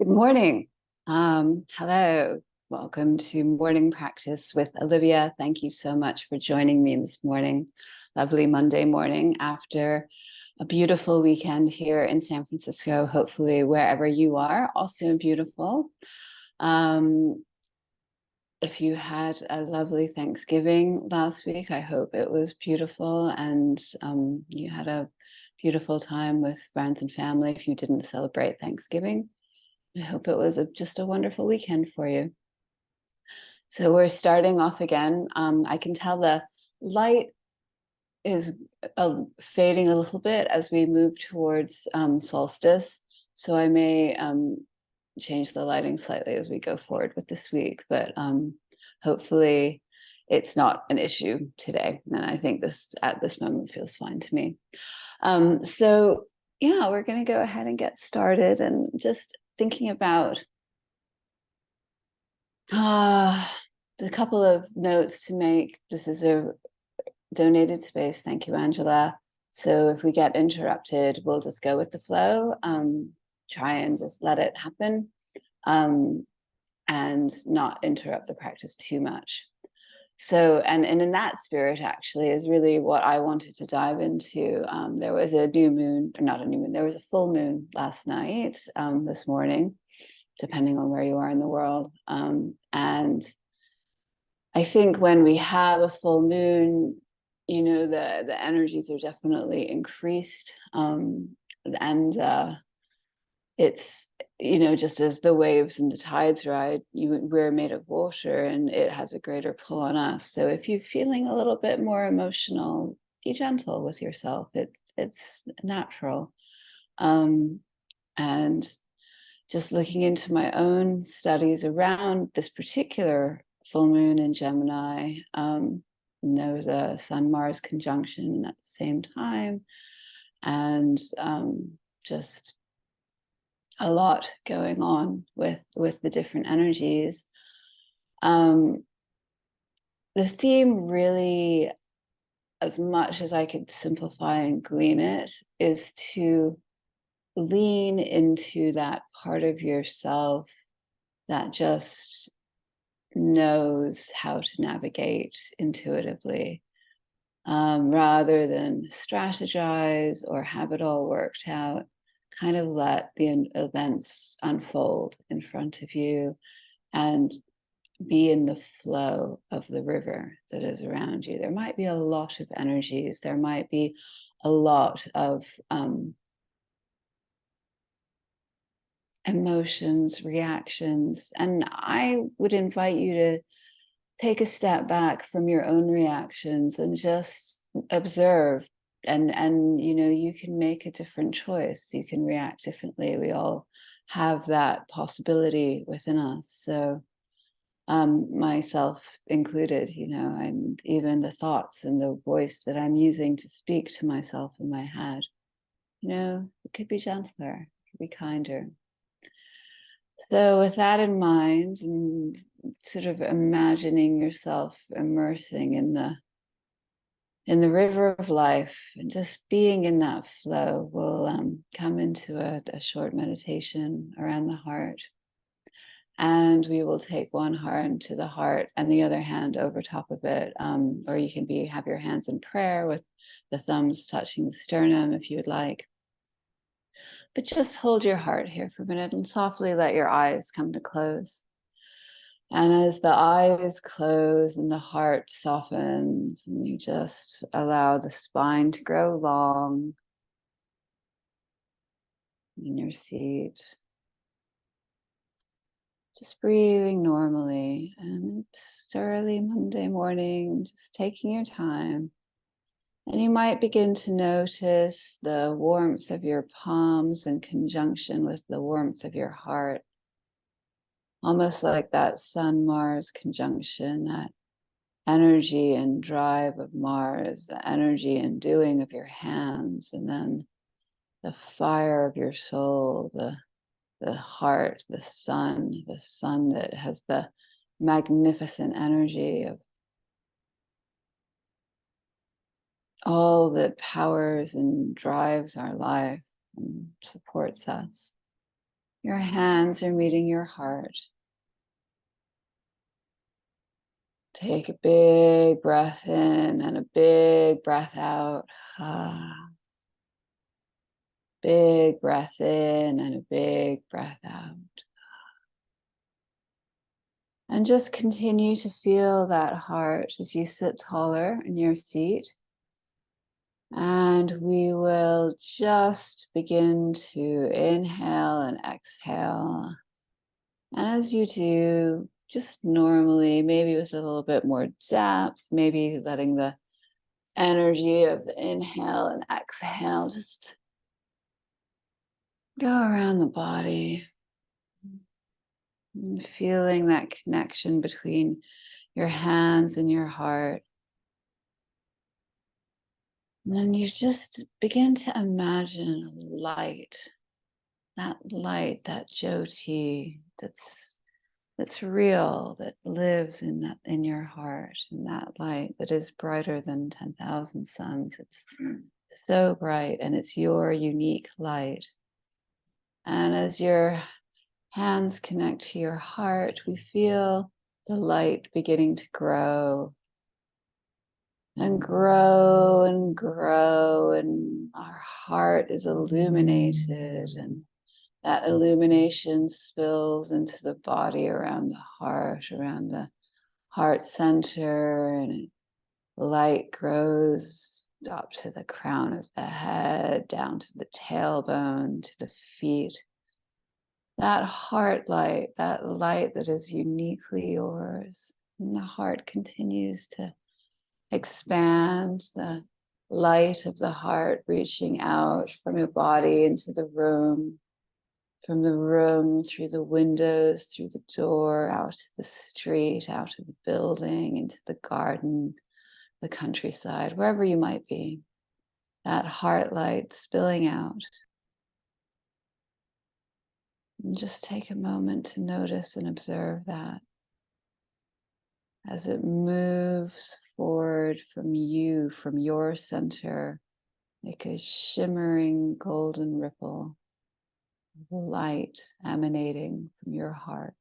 Good morning. Hello. Welcome to morning practice with Olivia. Thank you so much for joining me this morning. Lovely Monday morning after a beautiful weekend here in San Francisco. Hopefully, wherever you are, also beautiful. If you had a lovely Thanksgiving last week, I hope it was beautiful and you had a beautiful time with friends and family. If you didn't celebrate Thanksgiving, I hope it was just a wonderful weekend for you. So we're starting off again. I can tell the light is fading a little bit as we move towards solstice. So I may change the lighting slightly as we go forward with this week, but hopefully it's not an issue today. And I think this at this moment feels fine to me. So yeah, we're going to go ahead and get started and just thinking about a couple of notes to make. This is a donated space. Thank you, Angela. So if we get interrupted, we'll just go with the flow. Try and just let it happen and not interrupt the practice too much. So, and in that spirit, actually, is really what I wanted to dive into. There was a new moon, or not a new moon, there was a full moon last night, this morning, depending on where you are in the world. And I think when we have a full moon, you know, the energies are definitely increased. And it's, you know, just as the waves and the tides ride, we're made of water and it has a greater pull on us. So if you're feeling a little bit more emotional, be gentle with yourself. It's natural. And just looking into my own studies around this particular full moon in Gemini, there was a Sun-Mars conjunction at the same time, and just a lot going on with the different energies. The theme really, as much as I could simplify and glean it, is to lean into that part of yourself that just knows how to navigate intuitively, rather than strategize or have it all worked out. Kind of let the events unfold in front of you and be in the flow of the river that is around you. There might be a lot of energies, there might be a lot of emotions, reactions, and I would invite you to take a step back from your own reactions and just observe. And you know, you can make a different choice, you can react differently. We all have that possibility within us. So myself included, you know, and even the thoughts and the voice that I'm using to speak to myself in my head, you know, it could be gentler, it could be kinder. So with that in mind, and sort of imagining yourself immersing in the river of life and just being in that flow, we'll come into a short meditation around the heart. And we will take one hand to the heart and the other hand over top of it. Or you can have your hands in prayer with the thumbs touching the sternum if you would like. But just hold your heart here for a minute and softly let your eyes come to close. And as the eyes close and the heart softens, and you just allow the spine to grow long in your seat, just breathing normally. And it's early Monday morning, just taking your time. And you might begin to notice the warmth of your palms in conjunction with the warmth of your heart. Almost like that Sun-Mars conjunction, that energy and drive of Mars, the energy and doing of your hands, and then the fire of your soul, the heart, the sun that has the magnificent energy of all that powers and drives our life and supports us. Your hands are meeting your heart. Take a big breath in and a big breath out. Big breath in and a big breath out. And just continue to feel that heart as you sit taller in your seat. And we will just begin to inhale and exhale. And as you do, just normally, maybe with a little bit more depth, maybe letting the energy of the inhale and exhale just go around the body. And feeling that connection between your hands and your heart. And then you just begin to imagine light, that Jyoti that's real, that lives in your heart, and that light that is brighter than 10,000 suns. It's so bright, and it's your unique light. And as your hands connect to your heart, we feel the light beginning to grow and grow and grow, and our heart is illuminated, and that illumination spills into the body around the heart center, and light grows up to the crown of the head, down to the tailbone, to the feet. That heart light, that light that is uniquely yours. And the heart continues to expand, the light of the heart reaching out from your body into the room, from the room, through the windows, through the door, out to the street, out of the building, into the garden, the countryside, wherever you might be. That heart light spilling out. And just take a moment to notice and observe that as it moves forward from you, from your center, like a shimmering golden ripple of light emanating from your heart.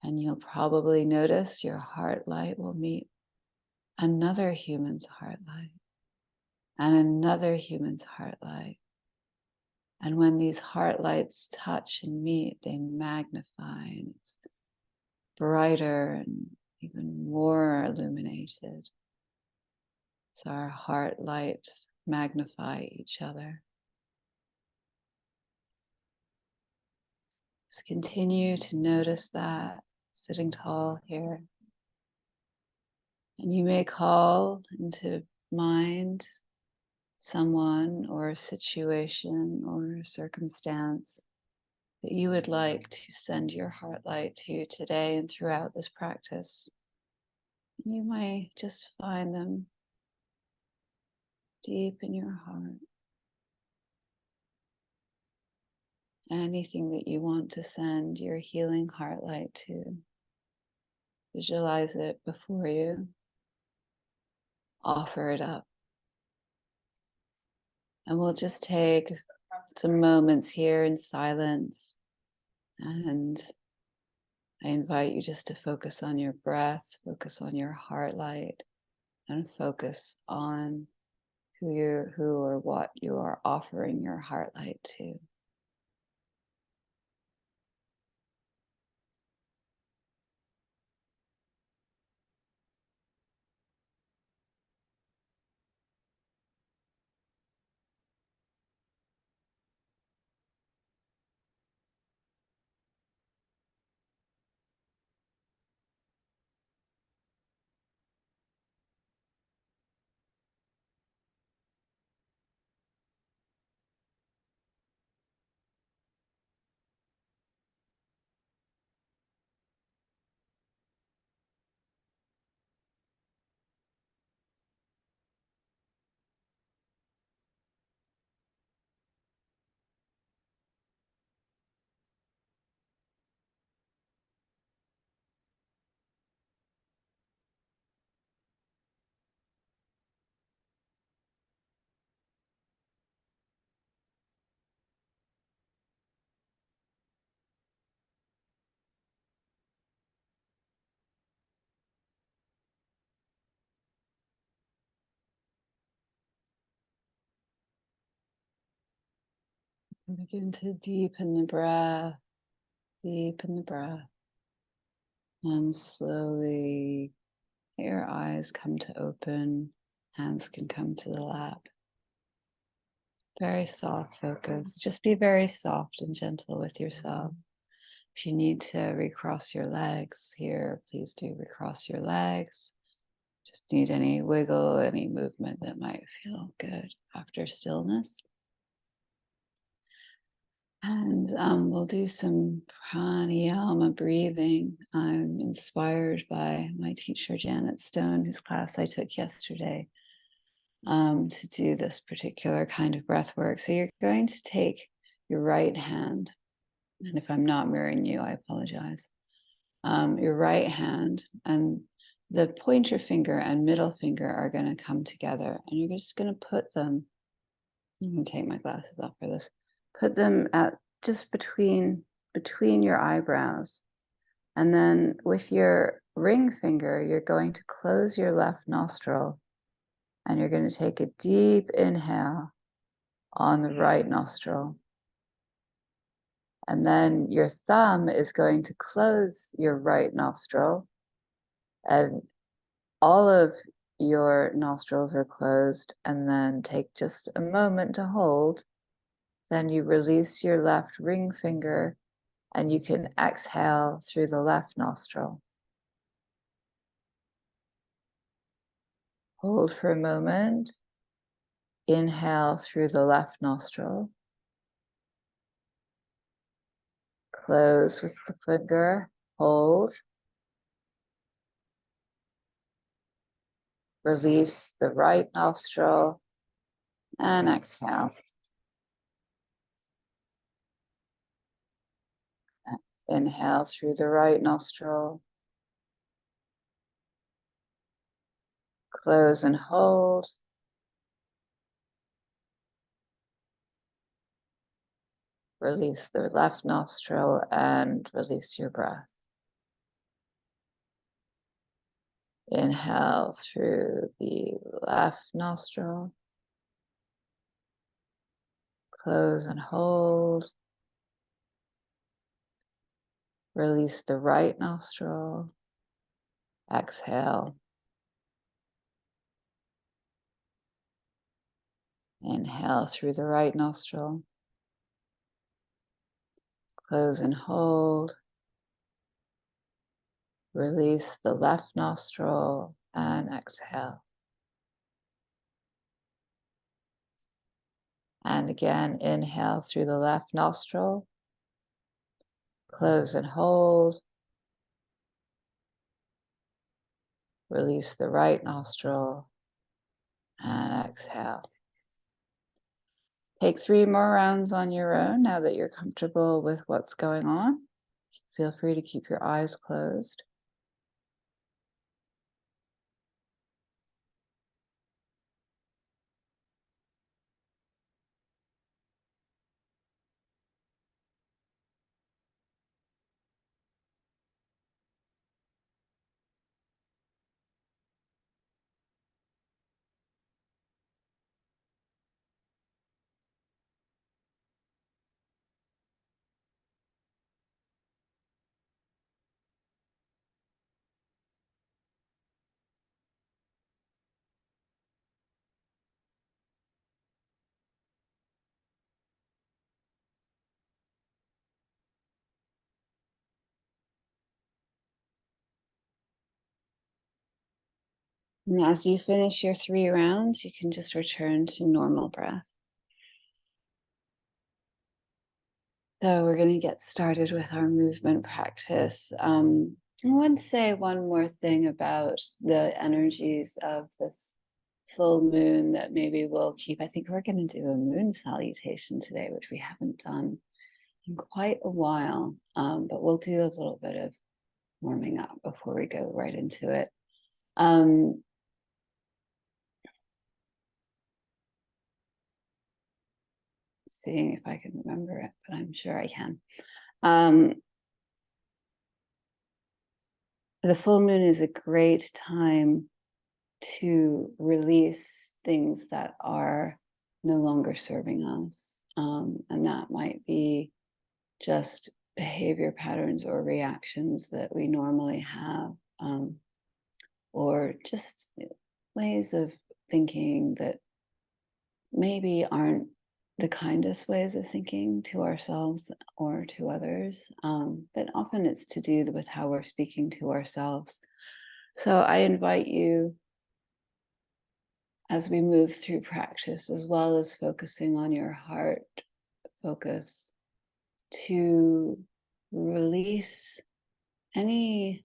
And you'll probably notice your heart light will meet another human's heart light and another human's heart light. And when these heart lights touch and meet, they magnify, and it's brighter and even more illuminated. So our heart lights magnify each other. Just continue to notice that, sitting tall here. And you may call into mind someone or a situation or a circumstance that you would like to send your heart light to today and throughout this practice. And you might just find them deep in your heart. Anything that you want to send your healing heart light to, visualize it before you, offer it up. And we'll just take some moments here in silence, and I invite you just to focus on your breath, focus on your heart light, and focus on who or what you are offering your heart light to. Begin to deepen the breath, and slowly let your eyes come to open, hands can come to the lap. Very soft focus. Just be very soft and gentle with yourself. If you need to recross your legs here, please do recross your legs. Just need any wiggle, any movement that might feel good after stillness. And we'll do some pranayama breathing. I'm inspired by my teacher, Janet Stone, whose class I took yesterday, to do this particular kind of breath work. So you're going to take your right hand, and if I'm not mirroring you, I apologize. Your right hand and the pointer finger and middle finger are going to come together, and you're just going to put them. I'm going to take my glasses off for this. Put them at just between your eyebrows, and then with your ring finger, you're going to close your left nostril, and you're going to take a deep inhale on the right nostril. And then your thumb is going to close your right nostril, and all of your nostrils are closed, and then take just a moment to hold. Then you release your left ring finger, and you can exhale through the left nostril. Hold for a moment. Inhale through the left nostril. Close with the finger. Hold. Release the right nostril and exhale. Inhale through the right nostril. Close and hold. Release the left nostril and release your breath. Inhale through the left nostril. Close and hold. Release the right nostril. Exhale. Inhale through the right nostril. Close and hold. Release the left nostril and exhale. And again, inhale through the left nostril. Close and hold. Release the right nostril and exhale. Take 3 more rounds on your own now that you're comfortable with what's going on. Feel free to keep your eyes closed. And as you finish your 3 rounds, you can just return to normal breath. So we're going to get started with our movement practice. I want to say one more thing about the energies of this full moon that maybe we'll keep. I think we're going to do a moon salutation today, which we haven't done in quite a while, but we'll do a little bit of warming up before we go right into it. Seeing if I can remember it, but I'm sure I can. The full moon is a great time to release things that are no longer serving us. And that might be just behavior patterns or reactions that we normally have, or just ways of thinking that maybe aren't the kindest ways of thinking to ourselves or to others. But often it's to do with how we're speaking to ourselves. So I invite you, as we move through practice, as well as focusing on your heart focus, to release any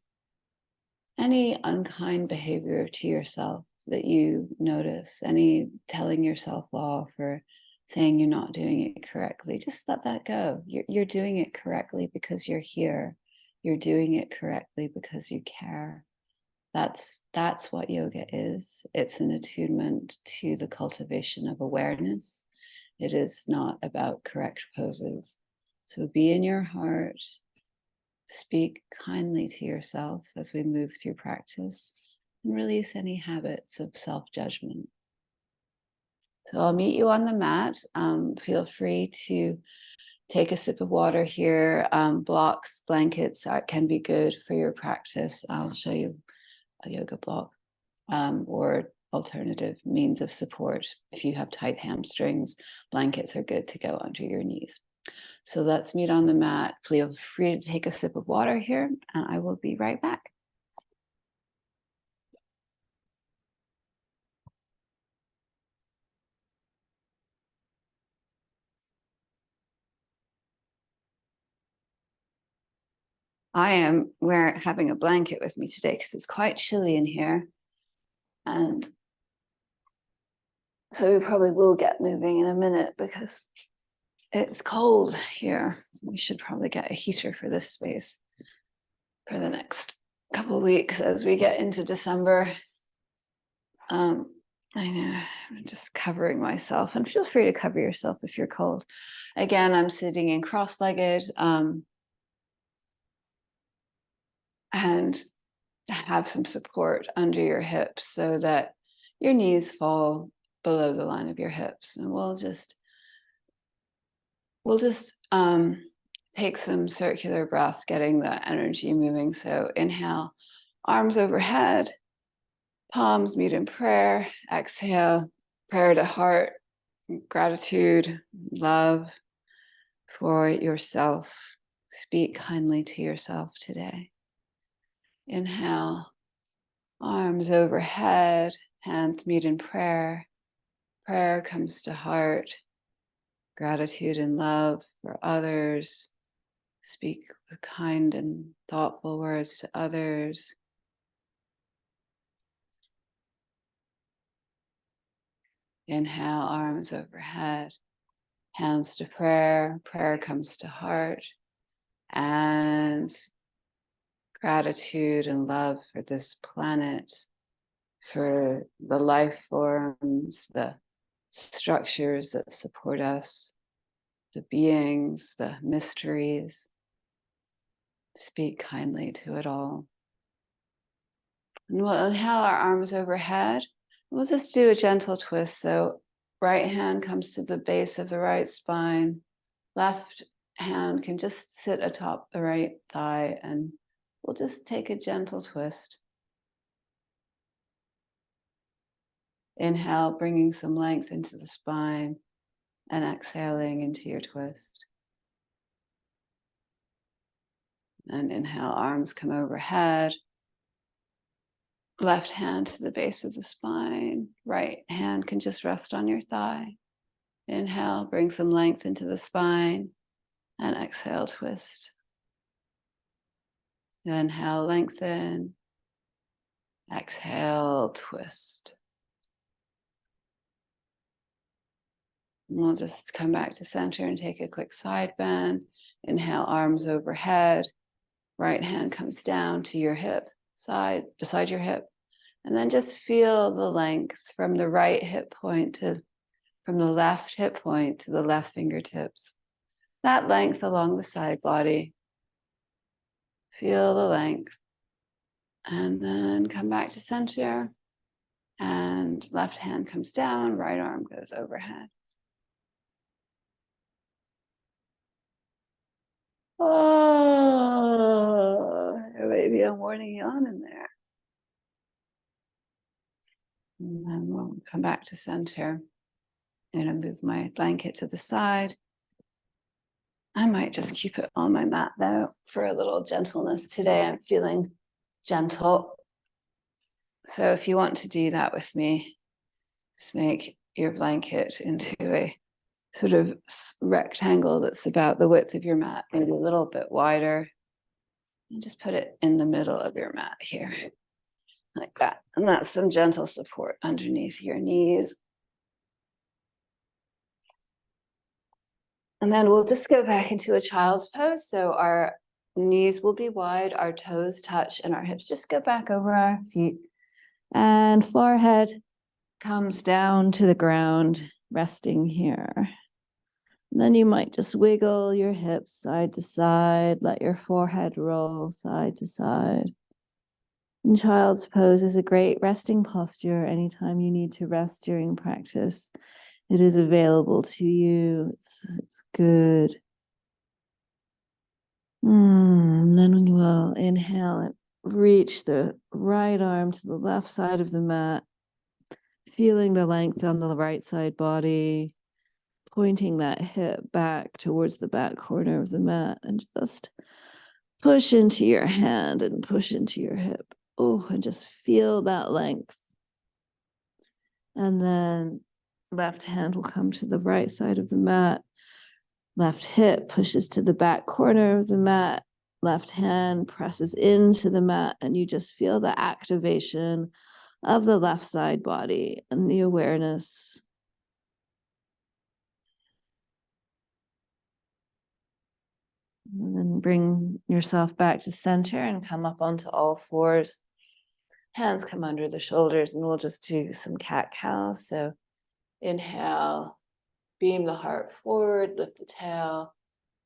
unkind behavior to yourself that you notice, any telling yourself off or saying you're not doing it correctly. Just let that go. You're doing it correctly because you're here. You're doing it correctly because you care. That's what yoga is. It's an attunement to the cultivation of awareness. It is not about correct poses. So be in your heart. Speak kindly to yourself as we move through practice, and release any habits of self-judgment. So I'll meet you on the mat. Feel free to take a sip of water here. Blocks, blankets can be good for your practice. I'll show you a yoga block, or alternative means of support. If you have tight hamstrings, blankets are good to go under your knees. So let's meet on the mat. Feel free to take a sip of water here, and I will be right back. We're having a blanket with me today because it's quite chilly in here. And so we probably will get moving in a minute because it's cold here. We should probably get a heater for this space for the next couple of weeks as we get into December. I know, I'm just covering myself, and feel free to cover yourself if you're cold. Again, I'm sitting in cross-legged, and have some support under your hips so that your knees fall below the line of your hips. And we'll just take some circular breaths, getting the energy moving. So inhale, arms overhead, palms meet in prayer. Exhale, prayer to heart, gratitude, love for yourself. Speak kindly to yourself today. Inhale, arms overhead, hands meet in prayer. Prayer comes to heart. Gratitude and love for others. Speak with kind and thoughtful words to others. Inhale, arms overhead, hands to prayer. Prayer comes to heart. And gratitude and love for this planet, for the life forms, the structures that support us, the beings, the mysteries. Speak kindly to it all. And we'll inhale our arms overhead. We'll just do a gentle twist. So right hand comes to the base of the right spine. Left hand can just sit atop the right thigh, and we'll just take a gentle twist. Inhale, bringing some length into the spine, and exhaling into your twist. And inhale, arms come overhead. Left hand to the base of the spine. Right hand can just rest on your thigh. Inhale, bring some length into the spine, and exhale, twist. Inhale, lengthen. Exhale, twist. And we'll just come back to center and take a quick side bend. Inhale, arms overhead. Right hand comes down to your hip, beside your hip. And then just feel the length from the right hip point from the left hip point to the left fingertips. That length along the side body. Feel the length. And then come back to center. And left hand comes down, right arm goes overhead. Oh, there may be a morning yawn in there. And then we'll come back to center. I'm going to move my blanket to the side. I might just keep it on my mat though for a little gentleness today. I'm feeling gentle. So if you want to do that with me, just make your blanket into a sort of rectangle that's about the width of your mat, maybe a little bit wider. And just put it in the middle of your mat here, like that. And that's some gentle support underneath your knees. And then we'll just go back into a child's pose. So our knees will be wide, our toes touch, and our hips just go back over our feet. And forehead comes down to the ground, resting here. And then you might just wiggle your hips side to side, let your forehead roll side to side. And child's pose is a great resting posture anytime you need to rest during practice. It is available to you. It's good. And then we will inhale and reach the right arm to the left side of the mat, feeling the length on the right side body, pointing that hip back towards the back corner of the mat, and just push into your hand and push into your hip. Oh, and just feel that length. And then left hand will come to the right side of the mat. Left hip pushes to the back corner of the mat. Left hand presses into the mat, and you just feel the activation of the left side body and the awareness. And then bring yourself back to center and come up onto all fours. Hands come under the shoulders, and we'll just do some cat-cow. So inhale, beam the heart forward, lift the tail.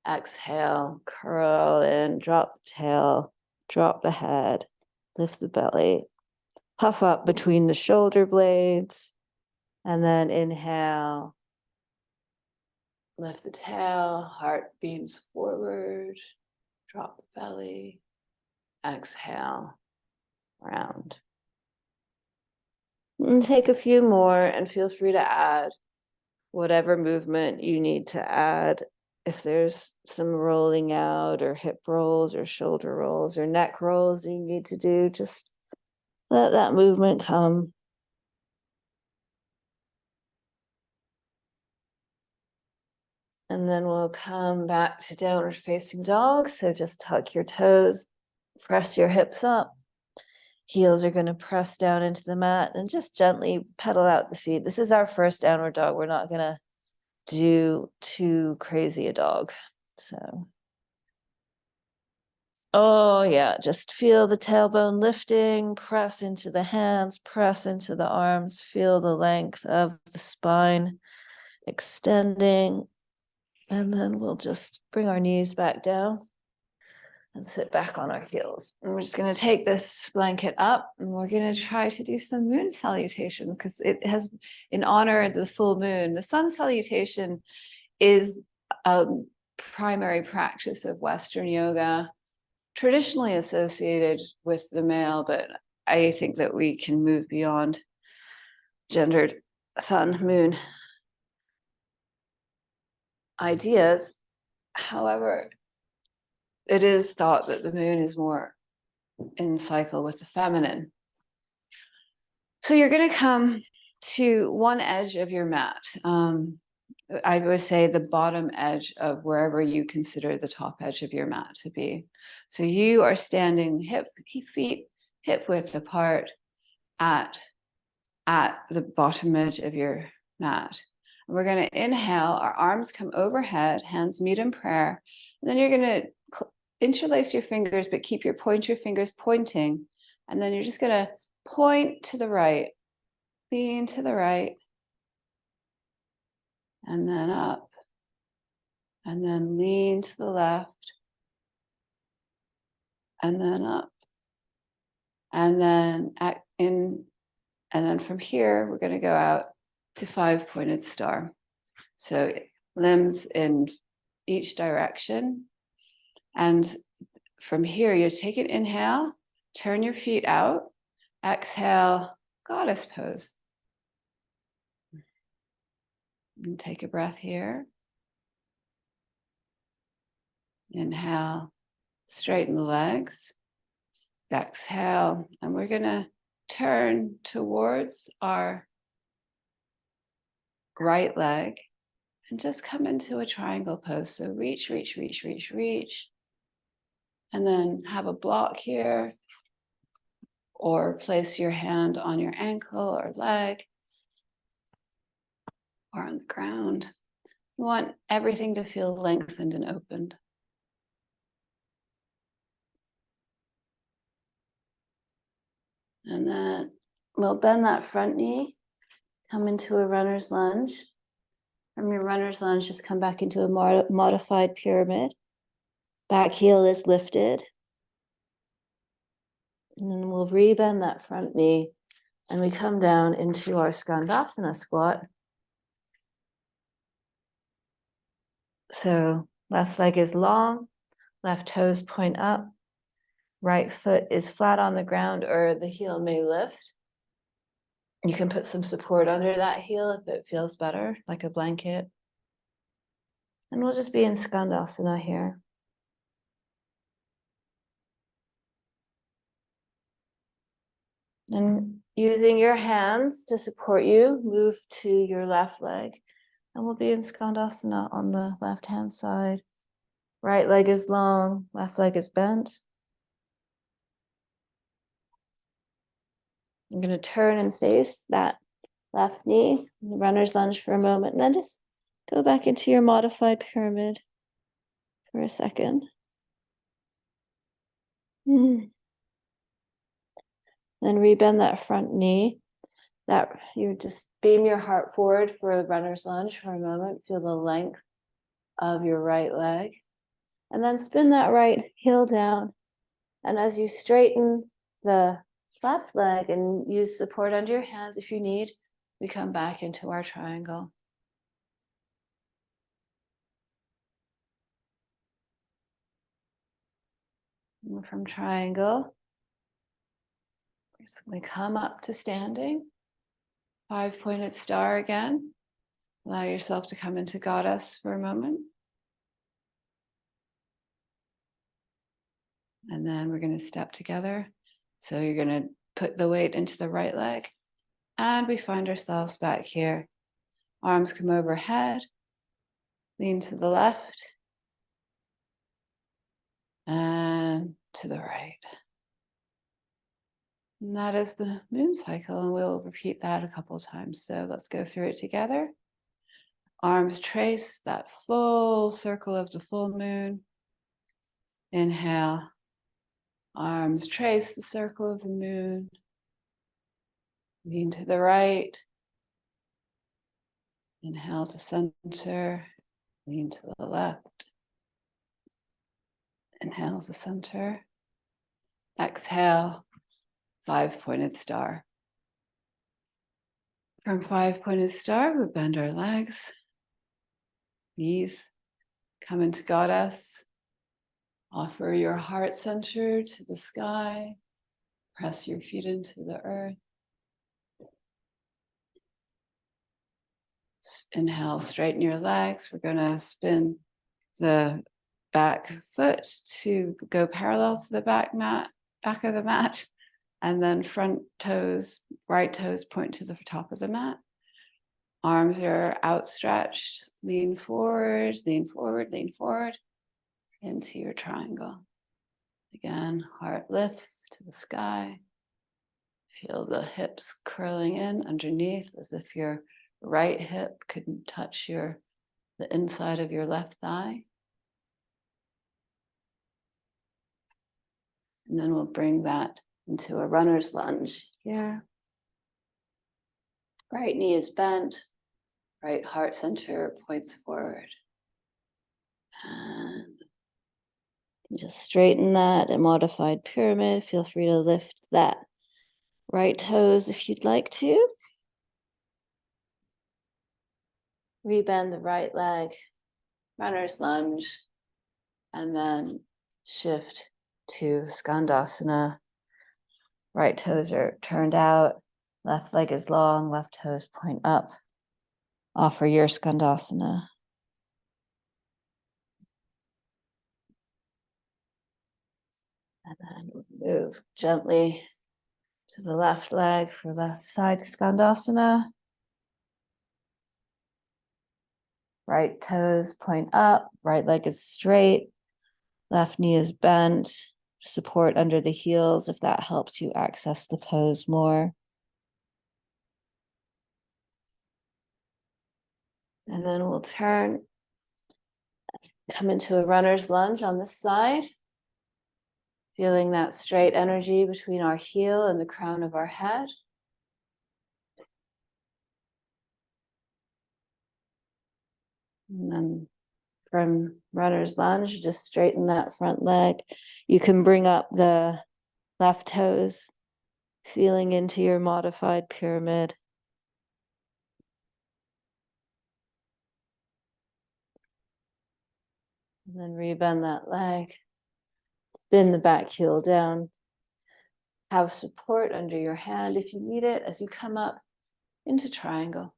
Exhale, curl in, drop the tail, drop the head, lift the belly, puff up between the shoulder blades, and then inhale, lift the tail, heart beams forward, drop the belly, exhale, round. And take a few more and feel free to add whatever movement you need to add. If there's some rolling out or hip rolls or shoulder rolls or neck rolls you need to do, just let that movement come. And then we'll come back to downward facing dog. So just tuck your toes, press your hips up. Heels are going to press down into the mat and just gently pedal out the feet. This is our first downward dog. We're not going to do too crazy a dog. So, oh yeah, just feel the tailbone lifting, press into the hands, press into the arms, feel the length of the spine extending. And then we'll just bring our knees back down and sit back on our heels. And we're just going to take this blanket up, and we're going to try to do some moon salutations, because it has, in honor of the full moon, the sun salutation is a primary practice of Western yoga, traditionally associated with the male, but I think that we can move beyond gendered sun, moon ideas. However, it is thought that the moon is more in cycle with the feminine. So you're going to come to one edge of your mat. I would say the bottom edge of wherever you consider the top edge of your mat to be. So you are standing feet hip width apart at the bottom edge of your mat. And we're going to inhale, our arms come overhead, hands meet in prayer. And then you're going to interlace your fingers, but keep your pointer fingers pointing. And then you're just going to point to the right, lean to the right, and then up, and then lean to the left, and then up, and then in, and then from here, we're going to go out to 5-pointed star. So limbs in each direction. And from here, you take an inhale, turn your feet out, exhale, goddess pose. And take a breath here. Inhale, straighten the legs. Exhale, and we're going to turn towards our right leg and just come into a triangle pose. So reach, reach, reach, reach, reach. And then have a block here, or place your hand on your ankle or leg or on the ground. You want everything to feel lengthened and opened. And then we'll bend that front knee, come into a runner's lunge. From your runner's lunge, just come back into a modified pyramid. Back heel is lifted. And then we'll rebend that front knee and we come down into our Skandasana squat. So left leg is long, left toes point up, right foot is flat on the ground or the heel may lift. You can put some support under that heel if it feels better, like a blanket. And we'll just be in Skandasana here. And using your hands to support you, move to your left leg. And we'll be in Skandasana on the left-hand side. Right leg is long, left leg is bent. I'm going to turn and face that left knee, runner's lunge for a moment, and then just go back into your modified pyramid for a second. Then rebend that front knee. That you just beam your heart forward for the runner's lunge for a moment. Feel the length of your right leg. And then spin that right heel down. And as you straighten the left leg and use support under your hands if you need, we come back into our triangle. And from triangle, we're just going to come up to standing. 5-pointed star again. Allow yourself to come into goddess for a moment. And then we're going to step together. So you're going to put the weight into the right leg. And we find ourselves back here. Arms come overhead. Lean to the left. And to the right. And that is the moon cycle. And we'll repeat that a couple of times. So let's go through it together. Arms trace that full circle of the full moon. Inhale. Arms trace the circle of the moon. Lean to the right. Inhale to center. Lean to the left. Inhale to center. Exhale, 5-pointed star. From 5-pointed star, we bend our legs. Knees come into goddess. Offer your heart center to the sky. Press your feet into the earth. Inhale, straighten your legs. We're going to spin the back foot to go parallel to the back of the mat. And then front toes, right toes point to the top of the mat. Arms are outstretched. Lean forward, lean forward, lean forward into your triangle. Again, heart lifts to the sky. Feel the hips curling in underneath as if your right hip could touch the inside of your left thigh. And then we'll bring that into a runner's lunge here. Right knee is bent, right heart center points forward. And just straighten that, a modified pyramid. Feel free to lift that right toes if you'd like to. Rebend the right leg, runner's lunge, and then shift to Skandasana. Right toes are turned out, left leg is long, left toes point up. Offer your Skandasana. And then move gently to the left leg for left side Skandasana. Right toes point up, right leg is straight, left knee is bent. Support under the heels if that helps you access the pose more. And then we'll turn, come into a runner's lunge on this side. Feeling that straight energy between our heel and the crown of our head. And then from runner's lunge, just straighten that front leg. You can bring up the left toes, feeling into your modified pyramid. And then rebend that leg. Spin the back heel down. Have support under your hand if you need it as you come up into triangle.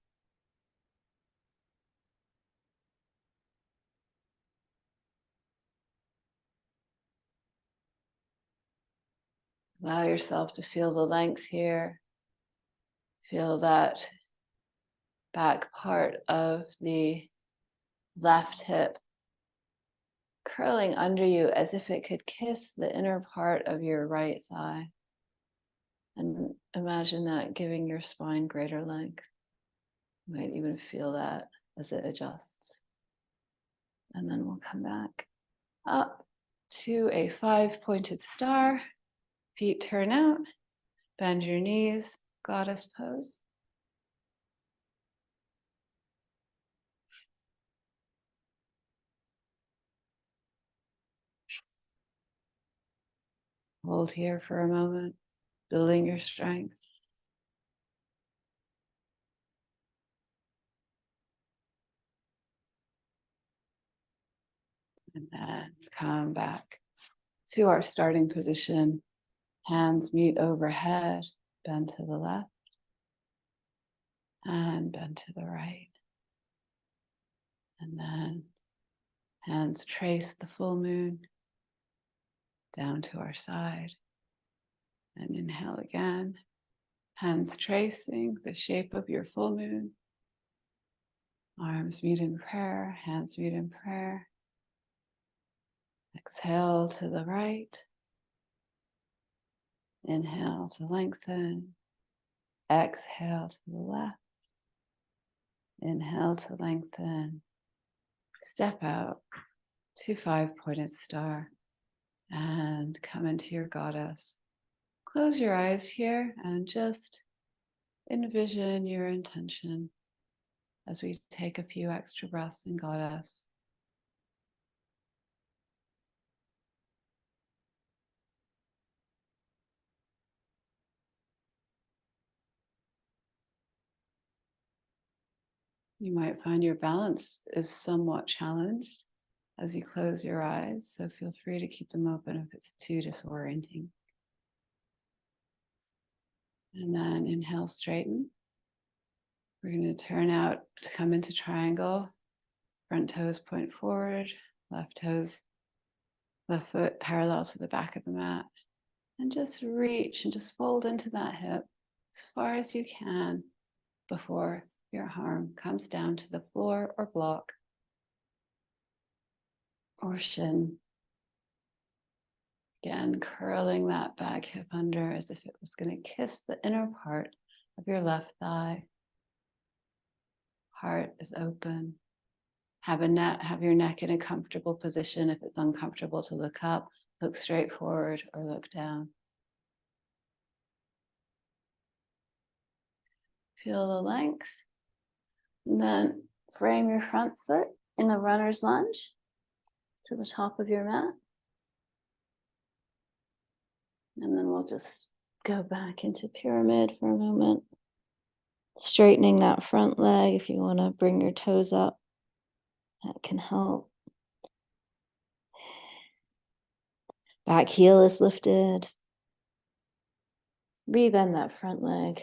Allow yourself to feel the length here. Feel that back part of the left hip curling under you as if it could kiss the inner part of your right thigh. And imagine that giving your spine greater length. You might even feel that as it adjusts. And then we'll come back up to a 5-pointed star. Feet turn out, bend your knees, goddess pose. Hold here for a moment, building your strength. And then come back to our starting position. Hands meet overhead, bend to the left and bend to the right. And then hands trace the full moon down to our side. And inhale again. Hands tracing the shape of your full moon. Arms meet in prayer, hands meet in prayer. Exhale to the right. Inhale to lengthen. Exhale to the left. Inhale to lengthen. Step out to 5-pointed star and come into your goddess. Close your eyes here and just envision your intention as we take a few extra breaths in goddess. You might find your balance is somewhat challenged as you close your eyes, so feel free to keep them open if it's too disorienting. And then inhale, straighten. We're going to turn out to come into triangle. Front toes point forward, left foot parallel to the back of the mat. And just reach and just fold into that hip as far as you can before your arm comes down to the floor or block or shin. Again, curling that back hip under as if it was going to kiss the inner part of your left thigh. Heart is open. Have your neck in a comfortable position. If it's uncomfortable to look up, look straight forward or look down. Feel the length. And then frame your front foot in a runner's lunge to the top of your mat. And then we'll just go back into pyramid for a moment. Straightening that front leg if you want to bring your toes up. That can help. Back heel is lifted. Rebend that front leg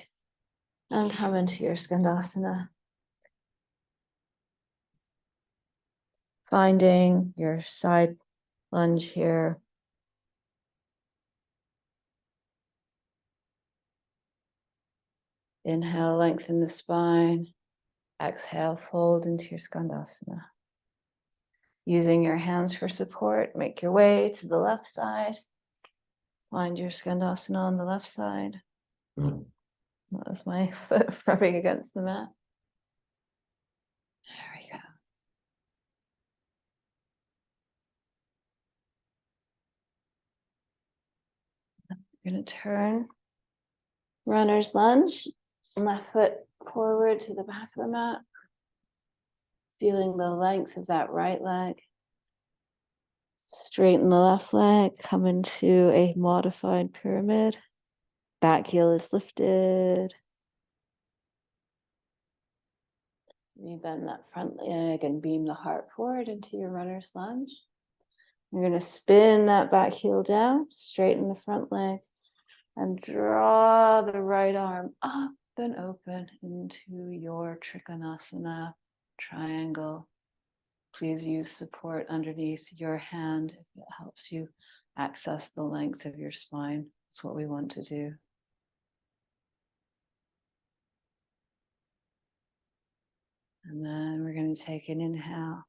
and come into your Skandasana. Finding your side lunge here. Inhale, lengthen the spine. Exhale, fold into your Skandasana. Using your hands for support, make your way to the left side. Find your Skandasana on the left side. That was my foot rubbing against the mat. There we go. We're going to turn runner's lunge. Left foot forward to the back of the mat. Feeling the length of that right leg. Straighten the left leg. Come into a modified pyramid. Back heel is lifted. Rebend that front leg and beam the heart forward into your runner's lunge. You're going to spin that back heel down, straighten the front leg, and draw the right arm up and open into your Trikonasana triangle. Please use support underneath your hand if it helps you access the length of your spine. That's what we want to do. And then we're going to take an inhale.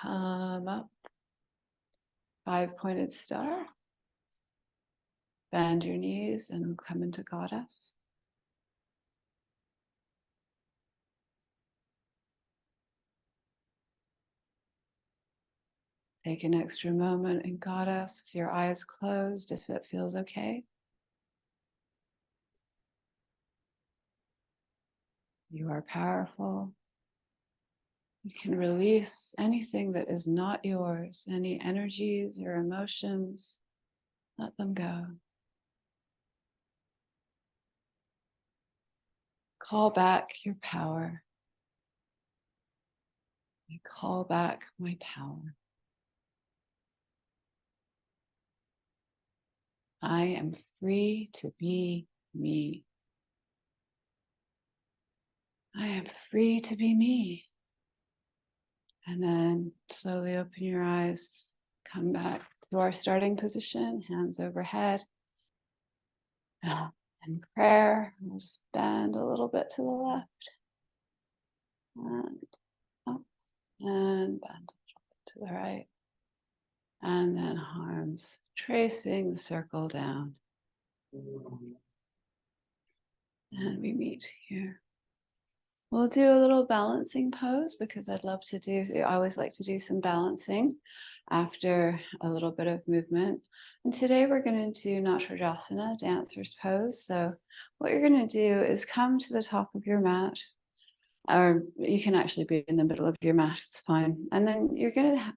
Come up. 5-pointed star. Bend your knees and come into Goddess. Take an extra moment in Goddess with your eyes closed if it feels okay. You are powerful. You can release anything that is not yours, any energies or emotions, let them go. Call back your power. I call back my power. I am free to be me. I am free to be me. And then slowly open your eyes, come back to our starting position, hands overhead. And prayer, we'll just bend a little bit to the left. And up, and bend a little bit to the right. And then arms tracing the circle down. And we meet here. We'll do a little balancing pose because I always like to do some balancing after a little bit of movement. And today we're going to do Natarajasana, dancer's pose. So what you're going to do is come to the top of your mat, or you can actually be in the middle of your mat, it's fine. And then you're going to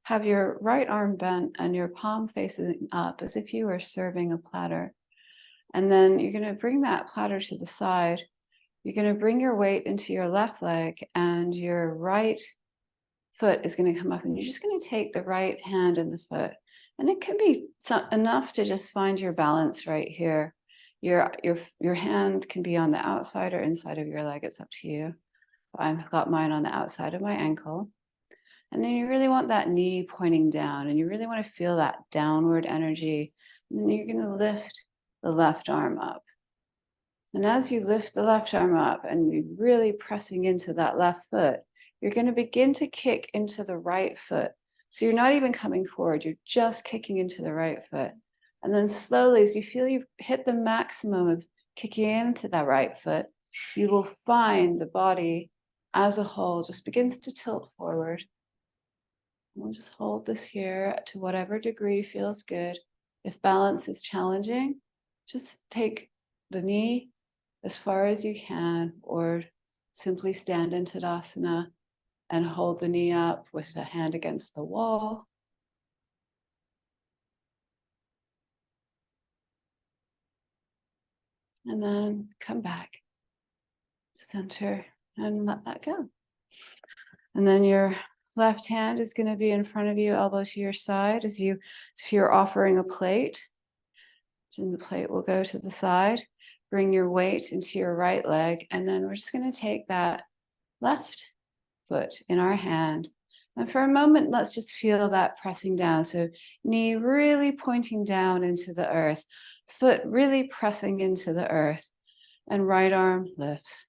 have your right arm bent and your palm facing up as if you were serving a platter. And then you're going to bring that platter to the side. You're going to bring your weight into your left leg and your right foot is going to come up, and you're just going to take the right hand and the foot. And it can be enough to just find your balance right here. Your hand can be on the outside or inside of your leg. It's up to you. I've got mine on the outside of my ankle. And then you really want that knee pointing down, and you really want to feel that downward energy. And then you're going to lift the left arm up. And as you lift the left arm up and you're really pressing into that left foot, you're going to begin to kick into the right foot. So you're not even coming forward, you're just kicking into the right foot. And then slowly, as you feel you've hit the maximum of kicking into that right foot, you will find the body as a whole just begins to tilt forward. We'll just hold this here to whatever degree feels good. If balance is challenging, just take the knee as far as you can, or simply stand in Tadasana and hold the knee up with the hand against the wall. And then come back to center and let that go. And then your Left hand is going to be in front of you, elbow to your side, as you, if you're offering a plate, then the plate will go to the side. Bring your weight into your right leg, and then we're just going to take that left foot in our hand. And for a moment, let's just feel that pressing down. So knee really pointing down into the earth, foot really pressing into the earth, and right arm lifts.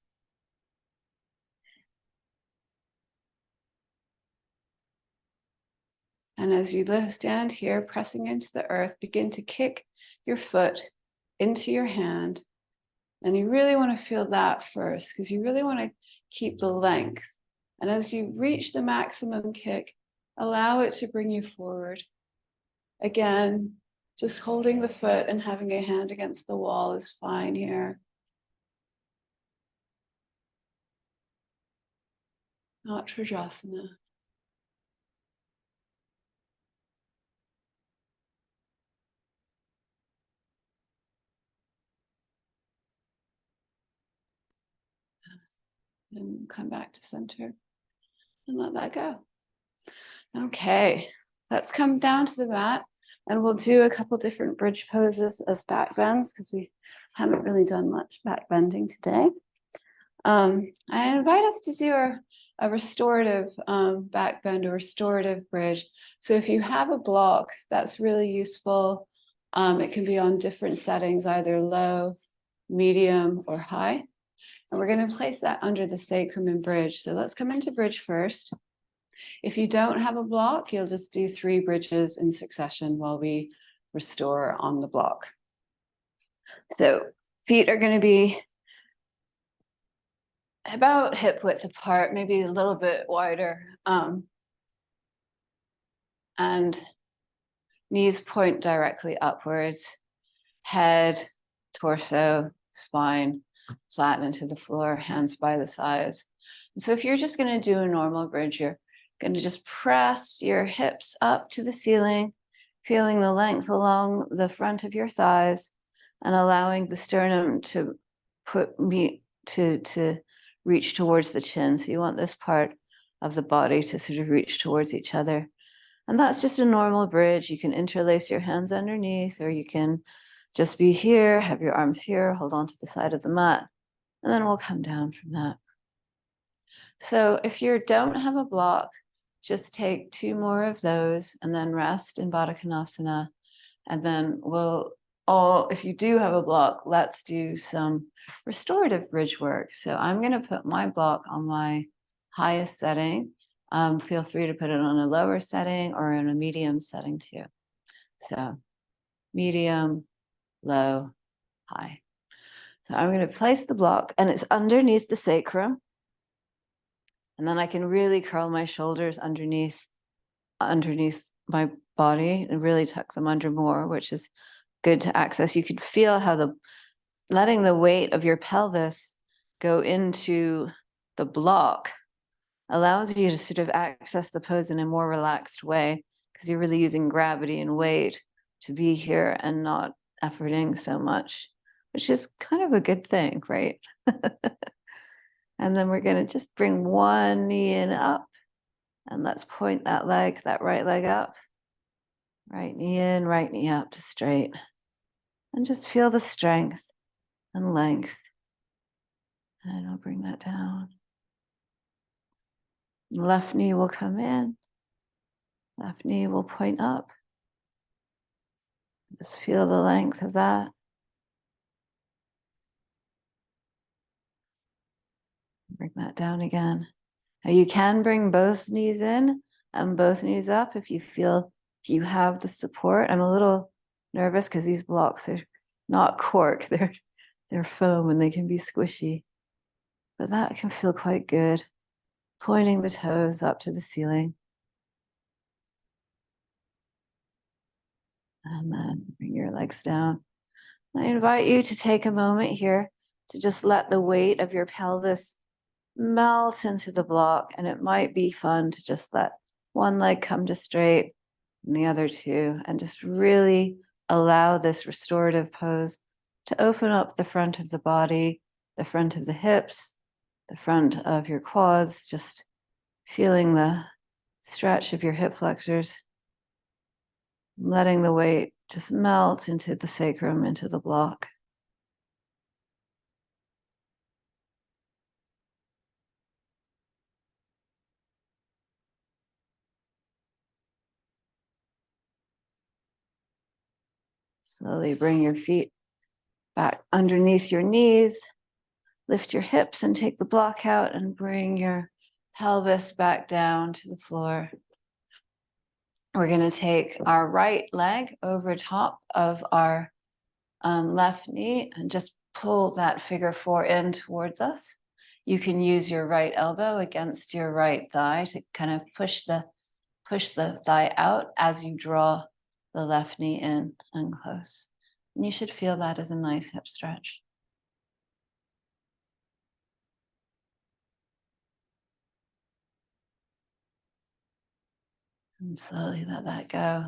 And as you stand here, pressing into the earth, begin to kick your foot into your hand. And you really want to feel that first, because you really want to keep the length. And as you reach the maximum kick, allow it to bring you forward. Again, just holding the foot and having a hand against the wall is fine here. Not Triljasana. And come back to center and let that go. Okay, let's come down to the mat and we'll do a couple different bridge poses as back bends because we haven't really done much back bending today. I invite us to do a restorative back bend or restorative bridge. So if you have a block, that's really useful. It can be on different settings, either low, medium, or high. And we're going to place that under the sacrum and bridge. So let's come into bridge first. If you don't have a block, you'll just do 3 bridges in succession while we restore on the block. So feet are going to be about hip width apart, maybe a little bit wider. And knees point directly upwards, head, torso, spine, flatten into the floor, hands by the sides. And so if you're just going to do a normal bridge, you're going to just press your hips up to the ceiling, feeling the length along the front of your thighs and allowing the sternum to reach towards the chin. So you want this part of the body to sort of reach towards each other. And that's just a normal bridge. You can interlace your hands underneath, or you can just be here, have your arms here, hold on to the side of the mat, and then we'll come down from that. So if you don't have a block, just take 2 more of those and then rest in Baddha Konasana. And then if you do have a block, let's do some restorative bridge work. So I'm going to put my block on my highest setting. Feel free to put it on a lower setting or in a medium setting too. So medium, low, high. So I'm going to place the block and it's underneath the sacrum. And then I can really curl my shoulders underneath my body and really tuck them under more, which is good to access. You could feel how letting the weight of your pelvis go into the block allows you to sort of access the pose in a more relaxed way because you're really using gravity and weight to be here and not efforting so much, which is kind of a good thing, right? And then we're going to just bring one knee in up and let's point that right leg up. Right knee in, right knee up to straight. And just feel the strength and length. And I'll bring that down. Left knee will come in. Left knee will point up. Just feel the length of that. Bring that down again. Now you can bring both knees in and both knees up if you feel you have the support. I'm a little nervous because these blocks are not cork, they're foam and they can be squishy. But that can feel quite good. Pointing the toes up to the ceiling. And then bring your legs down. I invite you to take a moment here to just let the weight of your pelvis melt into the block. And it might be fun to just let one leg come to straight and the other 2, and just really allow this restorative pose to open up the front of the body, the front of the hips, the front of your quads, just feeling the stretch of your hip flexors, letting the weight just melt into the sacrum, into the block. Slowly bring your feet back underneath your knees. Lift your hips and take the block out and bring your pelvis back down to the floor. We're going to take our right leg over top of our left knee and just pull that figure 4 in towards us. You can use your right elbow against your right thigh to kind of push the thigh out as you draw the left knee in and close. And you should feel that as a nice hip stretch. And slowly let that go.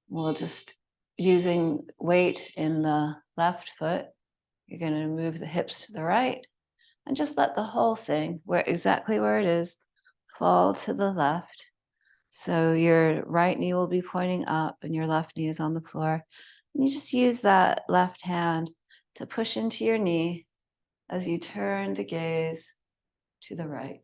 We'll just, using weight in the left foot, you're going to move the hips to the right and just let the whole thing, exactly where it is, fall to the left. So your right knee will be pointing up and your left knee is on the floor. And you just use that left hand to push into your knee as you turn the gaze to the right.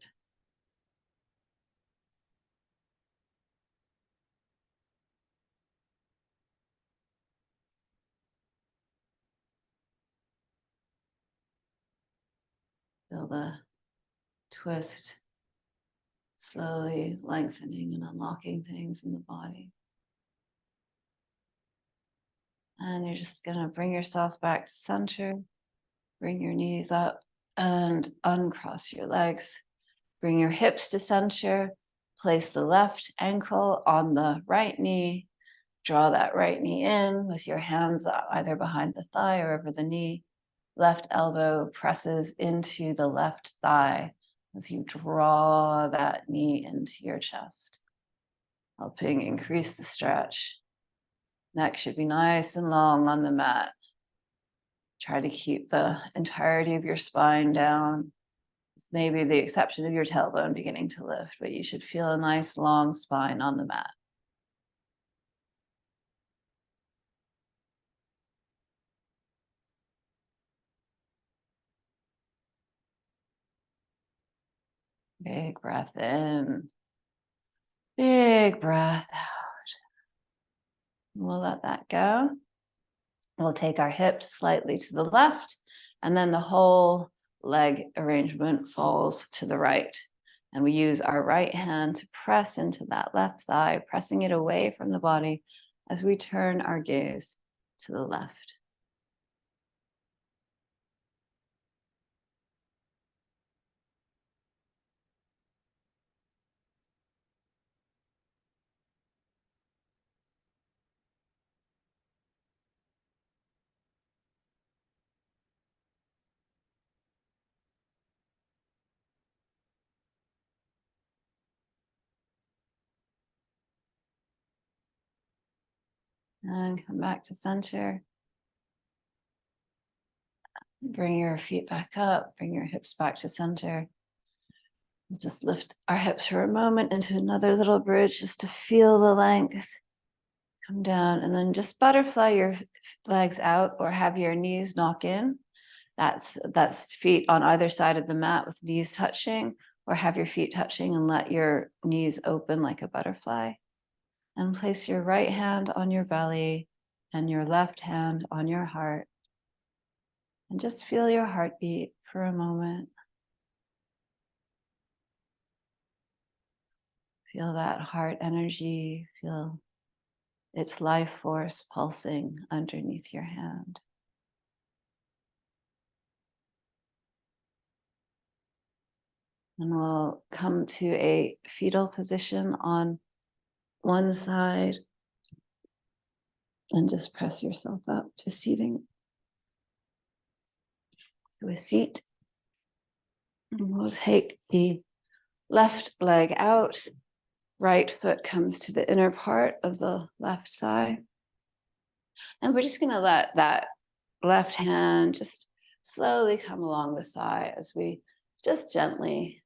Feel the twist slowly lengthening and unlocking things in the body. And you're just going to bring yourself back to center. Bring your knees up and uncross your legs. Bring your hips to center. Place the left ankle on the right knee. Draw that right knee in with your hands either behind the thigh or over the knee. Left elbow presses into the left thigh as you draw that knee into your chest, helping increase the stretch. Neck should be nice and long on the mat. Try to keep the entirety of your spine down. It's maybe the exception of your tailbone beginning to lift, but you should feel a nice long spine on the mat. Big breath in. Big breath out. We'll let that go. We'll take our hips slightly to the left, and then the whole leg arrangement falls to the right. And we use our right hand to press into that left thigh, pressing it away from the body as we turn our gaze to the left. And come back to center. Bring your feet back up, bring your hips back to center. We'll just lift our hips for a moment into another little bridge just to feel the length. Come down and then just butterfly your legs out or have your knees knock in. That's feet on either side of the mat with knees touching, or have your feet touching and let your knees open like a butterfly. And place your right hand on your belly and your left hand on your heart. And just feel your heartbeat for a moment. Feel that heart energy, feel its life force pulsing underneath your hand. And we'll come to a fetal position on one side and just press yourself up to seating, to a seat. And we'll take the left leg out. Right foot comes to the inner part of the left thigh. And we're just going to let that left hand just slowly come along the thigh as we just gently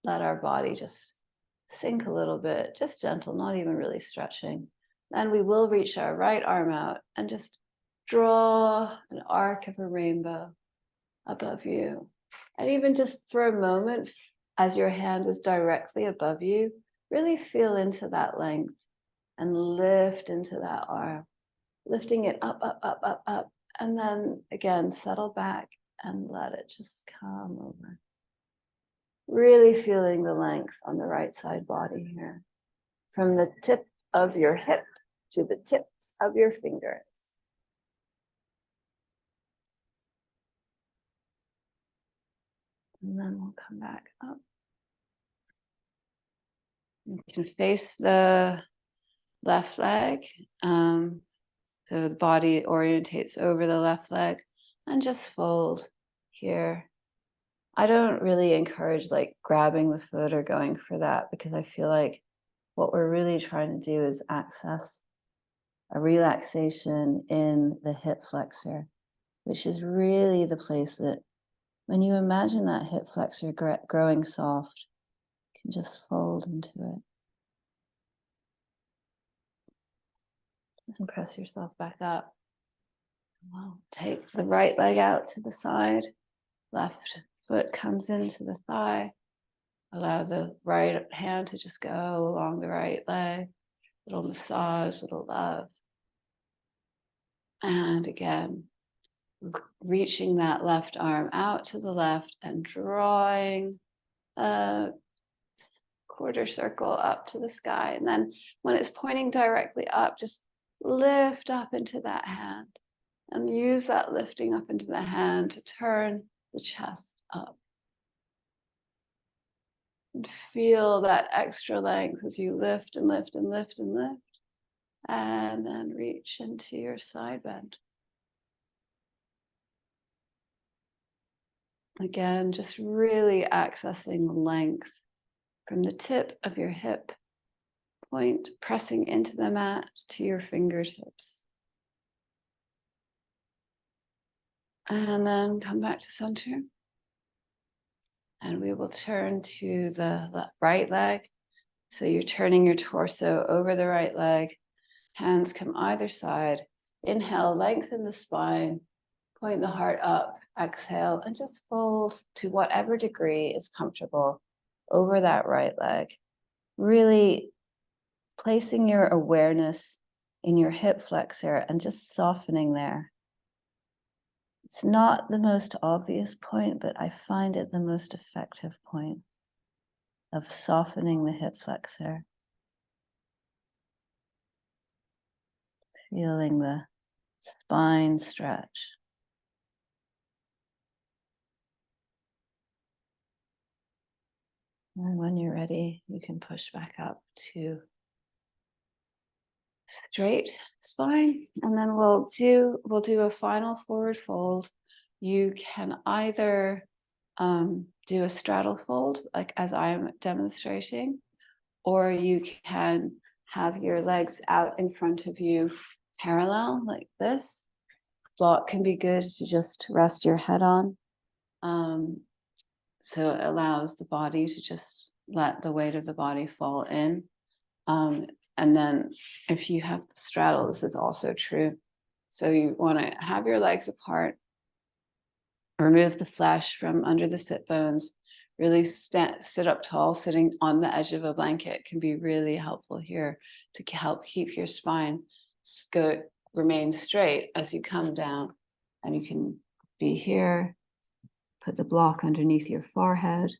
let our body just sink a little bit, just gentle, not even really stretching. Then we will reach our right arm out and just draw an arc of a rainbow above you. And even just for a moment, as your hand is directly above you, really feel into that length and lift into that arm, lifting it up, up, up, up, up. And then again, settle back and let it just come over. Really feeling the length on the right side body here, from the tip of your hip to the tips of your fingers. And then we'll come back up. You can face the left leg. So the body orientates over the left leg and just fold here. I don't really encourage like grabbing the foot or going for that, because I feel like what we're really trying to do is access a relaxation in the hip flexor, which is really the place that, when you imagine that hip flexor growing soft, you can just fold into it. And press yourself back up. Well, take the right leg out to the side. Left foot comes into the thigh. Allow the right hand to just go along the right leg. Little massage, little love. And again, reaching that left arm out to the left and drawing a quarter circle up to the sky. And then when it's pointing directly up, just lift up into that hand and use that lifting up into the hand to turn the chest up. And feel that extra length as you lift and lift and lift and lift. And then reach into your side bend. Again, just really accessing length from the tip of your hip point, pressing into the mat to your fingertips. And then come back to center. And we will turn to the right leg. So you're turning your torso over the right leg. Hands come either side. Inhale, lengthen the spine. Point the heart up. Exhale, and just fold to whatever degree is comfortable over that right leg. Really placing your awareness in your hip flexor and just softening there. It's not the most obvious point, but I find it the most effective point of softening the hip flexor. Feeling the spine stretch. And when you're ready, you can push back up to straight spine. And then we'll do a final forward fold. You can either do a straddle fold, like as I'm demonstrating, or you can have your legs out in front of you parallel like this. Block can be good to just rest your head on. So it allows the body to just let the weight of the body fall in. And then if you have the straddle, this is also true. So you want to have your legs apart, remove the flesh from under the sit bones, really sit up tall. Sitting on the edge of a blanket can be really helpful here to help keep your spine remain straight as you come down. And you can be here, put the block underneath your forehead,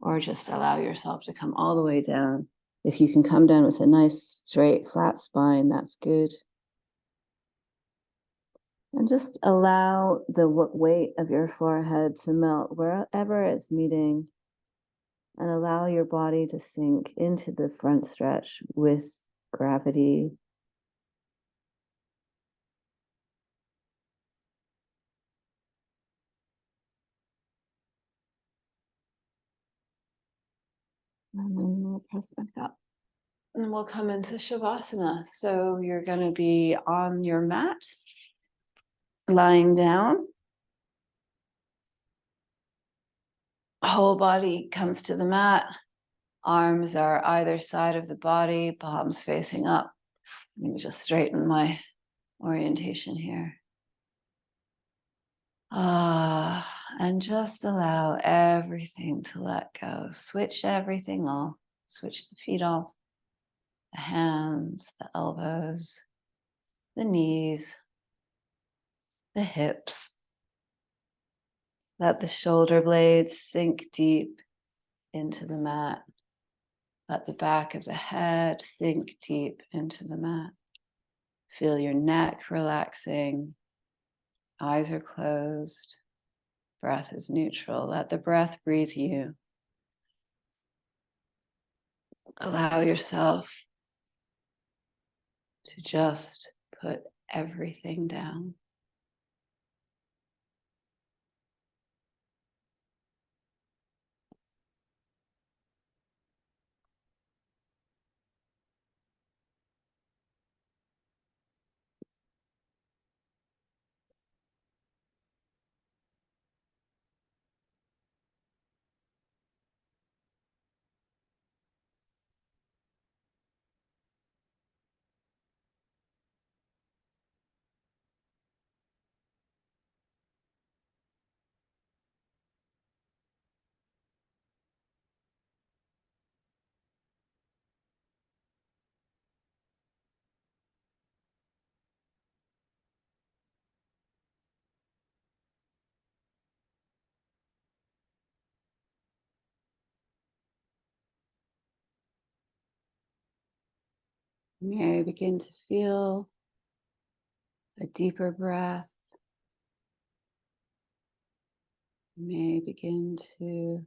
or just allow yourself to come all the way down. If you can come down with a nice, straight, flat spine, that's good. And just allow the weight of your forehead to melt wherever it's meeting, and allow your body to sink into the front stretch with gravity. And then we'll press back up. And we'll come into Shavasana. So you're going to be on your mat, lying down. Whole body comes to the mat. Arms are either side of the body, palms facing up. Let me just straighten my orientation here. And just allow everything to let go. Switch everything off. Switch the feet off, the hands, the elbows, the knees, the hips. Let the shoulder blades sink deep into the mat. Let the back of the head sink deep into the mat. Feel your neck relaxing. Eyes are closed. Breath is neutral. Let the breath breathe you. Allow yourself to just put everything down. You may begin to feel a deeper breath. You may begin to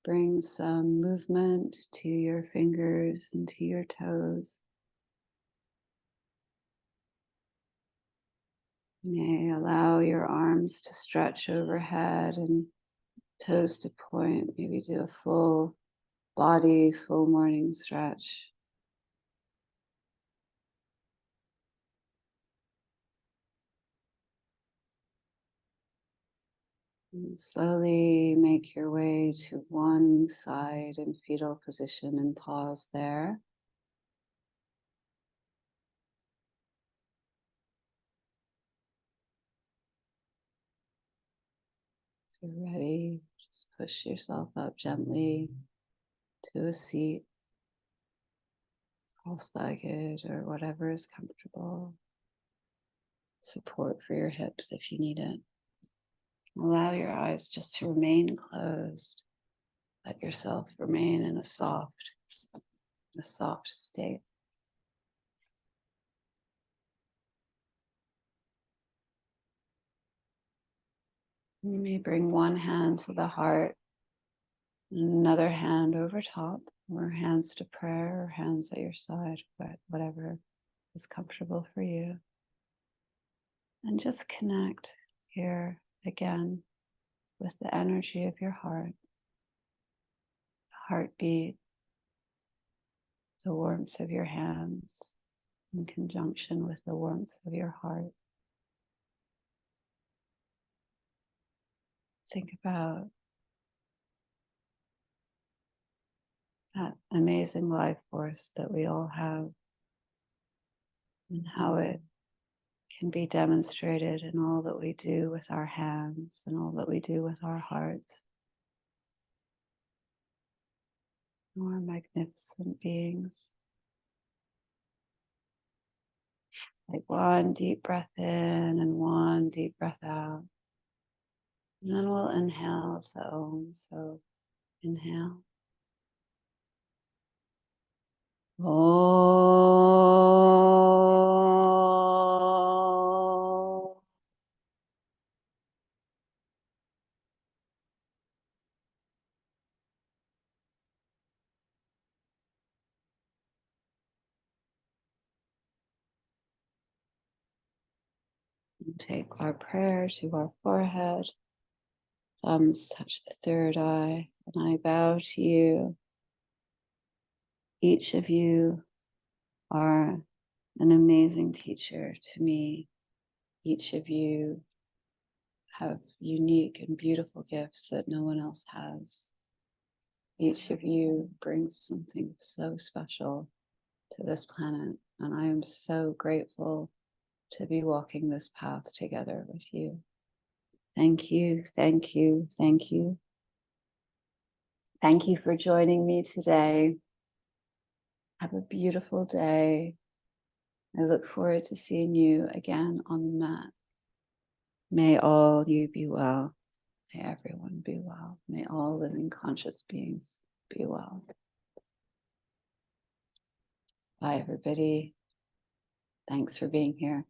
bring some movement to your fingers and to your toes. You may allow your arms to stretch overhead and toes to point. Maybe do a full body, full morning stretch. And slowly make your way to one side in fetal position and pause there. So you're ready, just push yourself up gently to a seat, cross-legged or whatever is comfortable. Support for your hips if you need it. Allow your eyes just to remain closed. Let yourself remain in a soft state. You may bring one hand to the heart, another hand over top, or hands to prayer, or hands at your side, but whatever is comfortable for you. And just connect here again with the energy of your heart, heartbeat, the warmth of your hands in conjunction with the warmth of your heart. Think about that amazing life force that we all have and how it can be demonstrated in all that we do with our hands and all that we do with our hearts. We're magnificent beings. Take one deep breath in and one deep breath out. And then we'll inhale so inhale. Oh. And take our prayer to our forehead. Thumbs touch the third eye. And I bow to you. Each of you are an amazing teacher to me. Each of you have unique and beautiful gifts that no one else has. Each of you brings something so special to this planet, and I am so grateful to be walking this path together with you. Thank you, thank you, thank you. Thank you for joining me today. Have a beautiful day. I look forward to seeing you again on the mat. May all you be well. May everyone be well. May all living conscious beings be well. Bye, everybody. Thanks for being here.